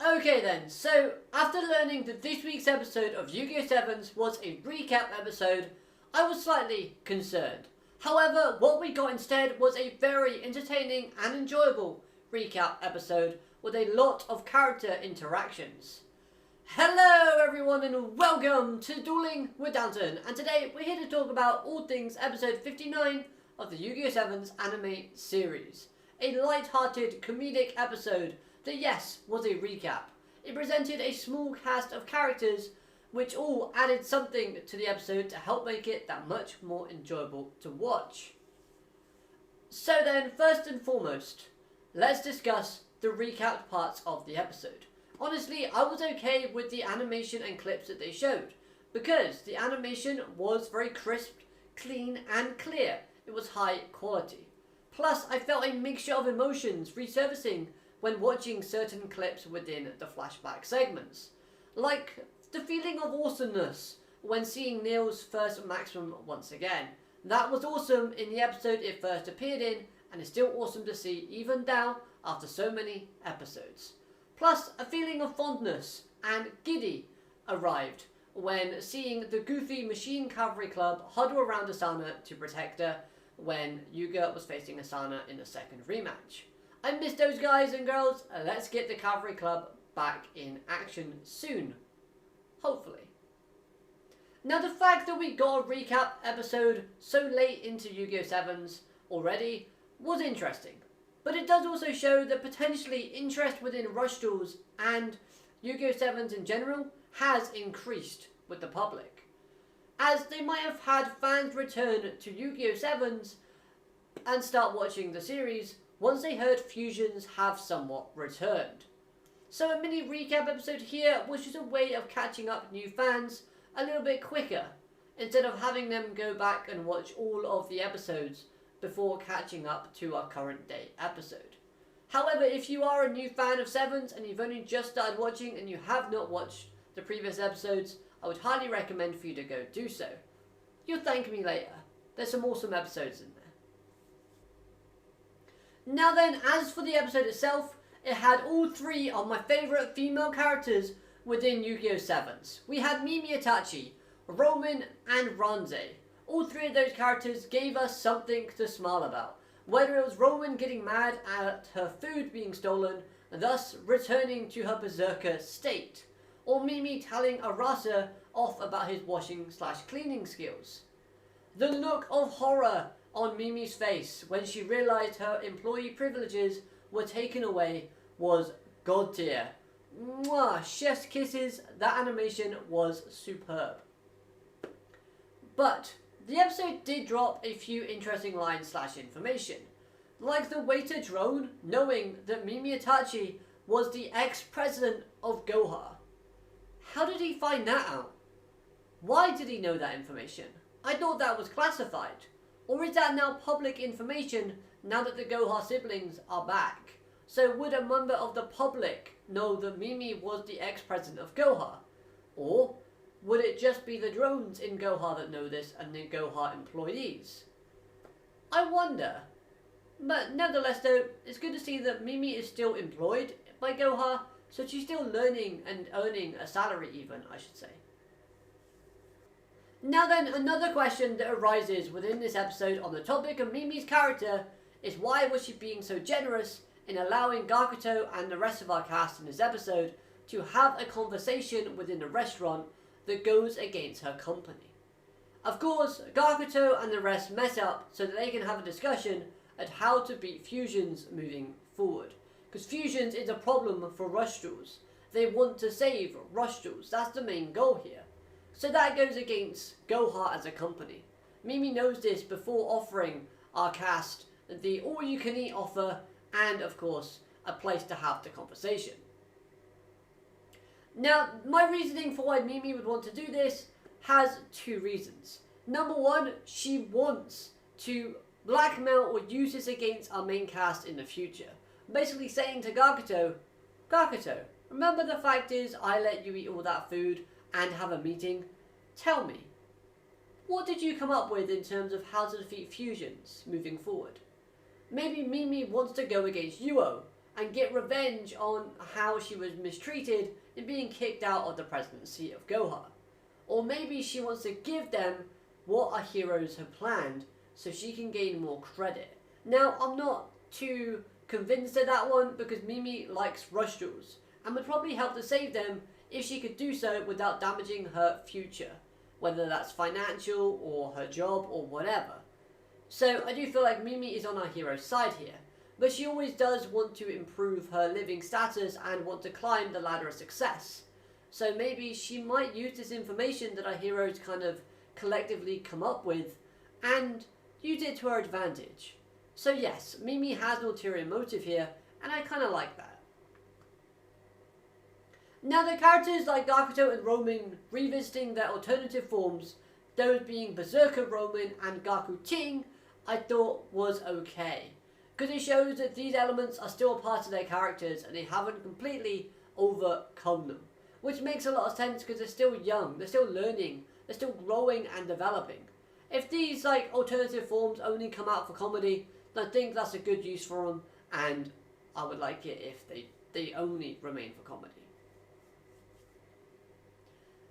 Okay then, so after learning that this week's episode of Yu-Gi-Oh! 7s was a recap episode, I was slightly concerned. However, what we got instead was a very entertaining and enjoyable recap episode with a lot of character interactions. Hello everyone and welcome to Dueling with Downton, and today we're here to talk about all things episode 59 of the Yu-Gi-Oh! 7's anime series. A light-hearted comedic episode that, yes, was a recap. It presented a small cast of characters which all added something to the episode to help make it that much more enjoyable to watch. So then, first and foremost, let's discuss the recapped parts of the episode. Honestly, I was okay with the animation and clips that they showed, because the animation was very crisp, clean and clear. It was high quality. Plus, I felt a mixture of emotions resurfacing when watching certain clips within the flashback segments. Like the feeling of awesomeness when seeing Neil's first maximum once again. That was awesome in the episode it first appeared in, and is still awesome to see even now after so many episodes. Plus, a feeling of fondness and giddy arrived when seeing the goofy Machine Cavalry Club huddle around Asana to protect her when YUGIOH was facing Asana in the second rematch. I miss those guys and girls. Let's get the Cavalry Club back in action soon. Hopefully. Now, the fact that we got a recap episode so late into Yu-Gi-Oh! 7's already was interesting. But it does also show that potentially interest within Rush Duels and Yu-Gi-Oh! 7's in general has increased with the public, as they might have had fans return to Yu-Gi-Oh! 7's and start watching the series once they heard fusions have somewhat returned. So a mini recap episode here was just a way of catching up new fans a little bit quicker, instead of having them go back and watch all of the episodes before catching up to our current day episode. However, if you are a new fan of 7's and you've only just started watching and you have not watched the previous episodes, I would highly recommend for you to go do so. You'll thank me later. There's some awesome episodes in there. Now then, as for the episode itself, it had all three of my favourite female characters within Yu-Gi-Oh! 7's. We had Mimi Itachi, Roman and Ronze. All three of those characters gave us something to smile about. Whether it was Roman getting mad at her food being stolen, thus returning to her berserker state, or Mimi telling Arasa off about his washing/cleaning skills. The look of horror on Mimi's face when she realised her employee privileges were taken away was god tier. Mwah, chef's kisses, that animation was superb. But the episode did drop a few interesting lines/information, like the waiter drone knowing that Mimi Itachi was the ex-president of Goha. How did he find that out? Why did he know that information? I thought that was classified. Or is that now public information now that the Goha siblings are back? So would a member of the public know that Mimi was the ex-president of Goha? Or would it just be the drones in Goha that know this and the Goha employees? I wonder. But nevertheless though, it's good to see that Mimi is still employed by Goha, so she's still learning and earning a salary even, I should say. Now then, another question that arises within this episode on the topic of Mimi's character is why was she being so generous in allowing Gakuto and the rest of our cast in this episode to have a conversation within the restaurant that goes against her company. Of course, Gakuto and the rest mess up so that they can have a discussion at how to beat fusions moving forward. Because fusions is a problem for Rush Duels. They want to save Rush Duels, that's the main goal here. So that goes against Goha as a company. Mimi knows this before offering our cast the all-you-can-eat offer and, of course, a place to have the conversation. Now, my reasoning for why Mimi would want to do this has two reasons. Number one, she wants to blackmail or use this against our main cast in the future. Basically saying to Gakuto, remember the fact is I let you eat all that food and have a meeting? Tell me, what did you come up with in terms of how to defeat fusions moving forward? Maybe Mimi wants to go against YUGIOH and get revenge on how she was mistreated in being kicked out of the presidency of YUGIOH. Or maybe she wants to give them what our heroes have planned so she can gain more credit. Now, I'm not too convinced of that one because Mimi likes rush jewels and would probably help to save them if she could do so without damaging her future, whether that's financial or her job or whatever. So I do feel like Mimi is on our hero's side here, but she always does want to improve her living status and want to climb the ladder of success. So maybe she might use this information that our heroes kind of collectively come up with and use it to her advantage. So yes, Mimi has an ulterior motive here, and I kind of like that. Now the characters like Gakuto and Roman revisiting their alternative forms, those being Berserker Roman and Gaku Ting, I thought was okay. Because it shows that these elements are still a part of their characters and they haven't completely overcome them. Which makes a lot of sense because they're still young, they're still learning, they're still growing and developing. If these like alternative forms only come out for comedy, then I think that's a good use for them, and I would like it if they only remain for comedy.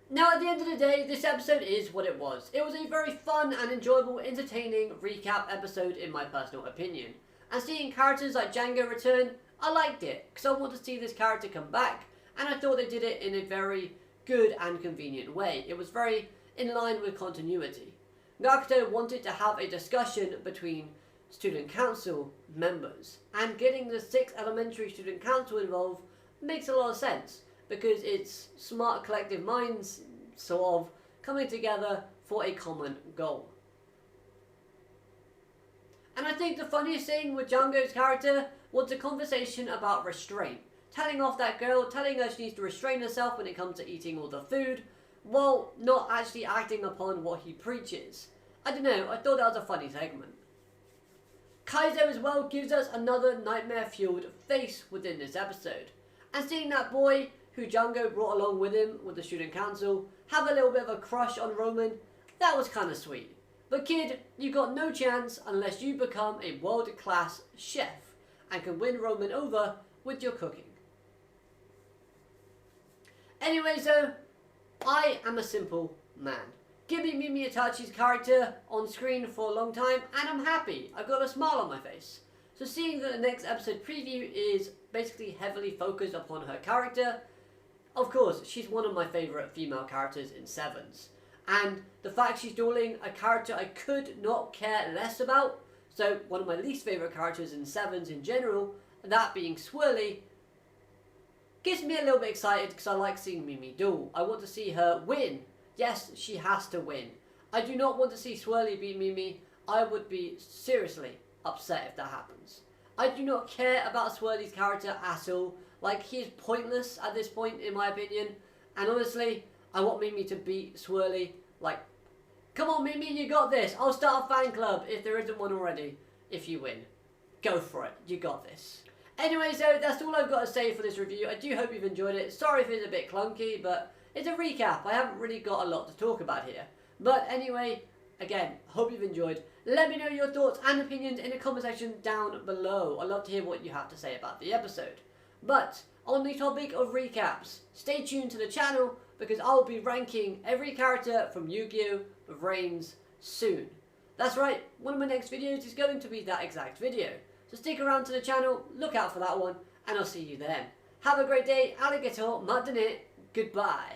Now at the end of the day, this episode is what it was. It was a very fun and enjoyable, entertaining recap episode in my personal opinion. And seeing characters like Django return, I liked it, because I want to see this character come back, and I thought they did it in a very good and convenient way. It was very in line with continuity. Gakuto wanted to have a discussion between student council members, and getting the 6th elementary student council involved makes a lot of sense, because it's smart collective minds sort of coming together for a common goal. And I think the funniest thing with Django's character was the conversation about restraint. Telling off that girl, telling her she needs to restrain herself when it comes to eating all the food, while not actually acting upon what he preaches. I don't know, I thought that was a funny segment. Kaizo as well gives us another nightmare-fueled face within this episode. And seeing that boy, who Django brought along with him with the student council, have a little bit of a crush on Roman, that was kinda sweet. But kid, you got no chance unless you become a world-class chef and can win Roman over with your cooking. Anyway, so I am a simple man. Give me Mimi Itachi's character on screen for a long time and I'm happy. I've got a smile on my face. So seeing that the next episode preview is basically heavily focused upon her character, of course, she's one of my favourite female characters in Sevens. And the fact she's dueling a character I could not care less about, so one of my least favourite characters in Sevens in general, that being Swirly, gets me a little bit excited because I like seeing Mimi duel. I want to see her win. Yes, she has to win. I do not want to see Swirly beat Mimi. I would be seriously upset if that happens. I do not care about Swirly's character at all. Like, he is pointless at this point in my opinion. And honestly, I want Mimi to beat Swirly. Like, come on Mimi, you got this. I'll start a fan club if there isn't one already. If you win. Go for it. You got this. Anyway, so that's all I've got to say for this review. I do hope you've enjoyed it. Sorry if it's a bit clunky, but it's a recap. I haven't really got a lot to talk about here. But anyway, again, hope you've enjoyed. Let me know your thoughts and opinions in the comment section down below. I'd love to hear what you have to say about the episode. But on the topic of recaps, stay tuned to the channel because I'll be ranking every character from Yu-Gi-Oh! Reigns soon. That's right, one of my next videos is going to be that exact video. So stick around to the channel, look out for that one, and I'll see you then. Have a great day, alligator, madane, goodbye.